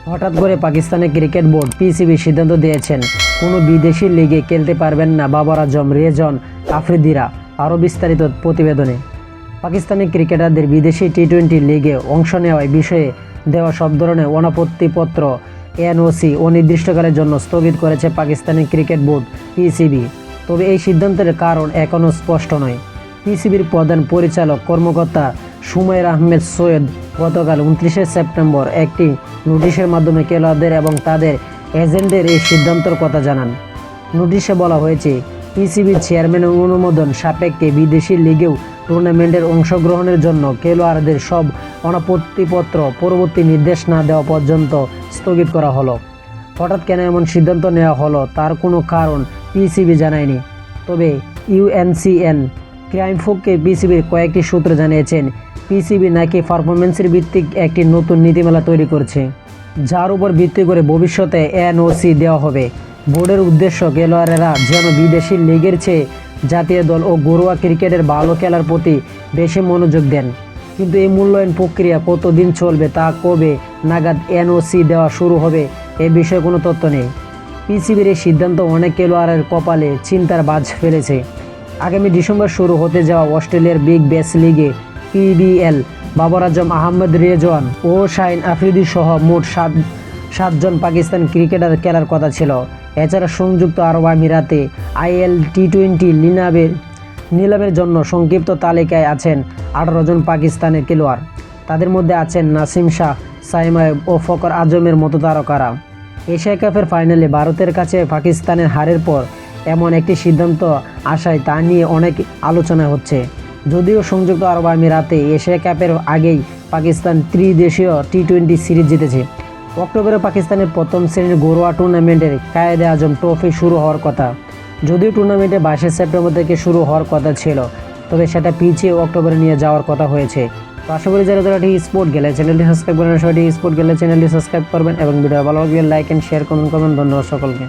হঠাৎ করে পাকিস্তানের ক্রিকেট বোর্ড পিসিবি সিদ্ধান্ত দিয়েছেন কোনো বিদেশি লিগে খেলতে পারবেন না বাবর আজম, রেজন আফ্রিদিরা। আরও বিস্তারিত প্রতিবেদনে। পাকিস্তানি ক্রিকেটারদের বিদেশি টি-20 লিগে অংশ নেওয়ার বিষয়ে দেওয়া সব ধরনের অনাপত্তিপত্র এনওসি অনির্দিষ্টকালের জন্য স্থগিত করেছে পাকিস্তানি ক্রিকেট বোর্ড পিসিবি। তবে এই সিদ্ধান্তের কারণ এখনও স্পষ্ট নয়। পিসিবির প্রধান পরিচালক কর্মকর্তা সুমাইর আহমেদ সৈয়দ গতকাল 29 সেপ্টেম্বর একটি নোটিশের মাধ্যমে খেলোয়াড়দের এবং তাদের এজেন্টদের এই সিদ্ধান্তের কথা জানান। নোটিশে বলা হয়েছে, পিসিবির চেয়ারম্যানের অনুমোদন সাপেক্ষে বিদেশি লিগেও টুর্নামেন্টের অংশগ্রহণের জন্য খেলোয়াড়দের সব অনাপত্তিপত্র পরবর্তী নির্দেশ না দেওয়া পর্যন্ত স্থগিত করা হলো। হঠাৎ কেন এমন সিদ্ধান্ত নেওয়া হলো তার কোনো কারণ পিসিবি জানায়নি। তবে ইউএনসিএন ক্রাইমফোককে পিসিবির কয়েকটি সূত্র জানিয়েছেন, পিসিবি নাকি পারফরমেন্সের ভিত্তিক একটি নতুন নীতিমালা তৈরি করছে, যার উপর ভিত্তি করে ভবিষ্যতে এনওসি দেওয়া হবে। বোর্ডের উদ্দেশ্য খেলোয়াড়েরা যেন বিদেশি লিগের চেয়ে জাতীয় দল ও ঘরোয়া ক্রিকেটের ভালো খেলার প্রতি বেশি মনোযোগ দেন। কিন্তু এই মূল্যায়ন প্রক্রিয়া কতদিন চলবে, তা কবে নাগাদ এনওসি দেওয়া শুরু হবে এ বিষয়ে কোনো তথ্য নেই। পিসিবির এই সিদ্ধান্ত অনেক খেলোয়াড়ের কপালে চিন্তার বাজ ফেলেছে। আগামী ডিসেম্বর শুরু হতে যাওয়া অস্ট্রেলিয়ার বিগ ব্যাশ লিগে পিবিএল বাবর আজম, আহমেদ রেজওয়ান ও শাহিন আফ্রিদি সহ মোট সাতজন পাকিস্তান ক্রিকেটার খেলার কথা ছিল। এছাড়া সংযুক্ত আরব আমিরাতে আইএল টি-20 নিলামের জন্য সংক্ষিপ্ত তালিকায় আছেন 18 জন পাকিস্তানের খেলোয়াড়। তাদের মধ্যে আছেন নাসিম শাহ, সাইম আয়ুব ও ফকর আজমের মতো তারকারা। এশিয়া কাপের ফাইনালে ভারতের কাছে পাকিস্তানের হারের পর এমন একটি সিদ্ধান্ত আসায় তা নিয়ে অনেক আলোচনা হচ্ছে। যদিও সংযুক্ত আরব আমিরাতে এশিয়া কাপের আগেই পাকিস্তান ত্রিদেশীয় টি-20 সিরিজ জিতেছে। অক্টোবরে পাকিস্তানের প্রথম শ্রেণীর ঘরোয়া টুর্নামেন্টের কায়েদে আজম ট্রফি শুরু হওয়ার কথা। যদিও টুর্নামেন্টে 22 সেপ্টেম্বর থেকে শুরু হওয়ার কথা ছিল, তবে সেটা পিছিয়ে অক্টোবরে নিয়ে যাওয়ার কথা হয়েছে। তো আশা করি যারা স্পোর্ট গেলে চ্যানেলটি সাবস্ক্রাইব করেন, সবাই স্পোর্ট গেলে চ্যানেলটি সাবস্ক্রাইব করবেন এবং ভিডিও ভালো লাগলে লাইক অ্যান্ড শেয়ার কমেন্ট করবেন। ধন্যবাদ সকলকে।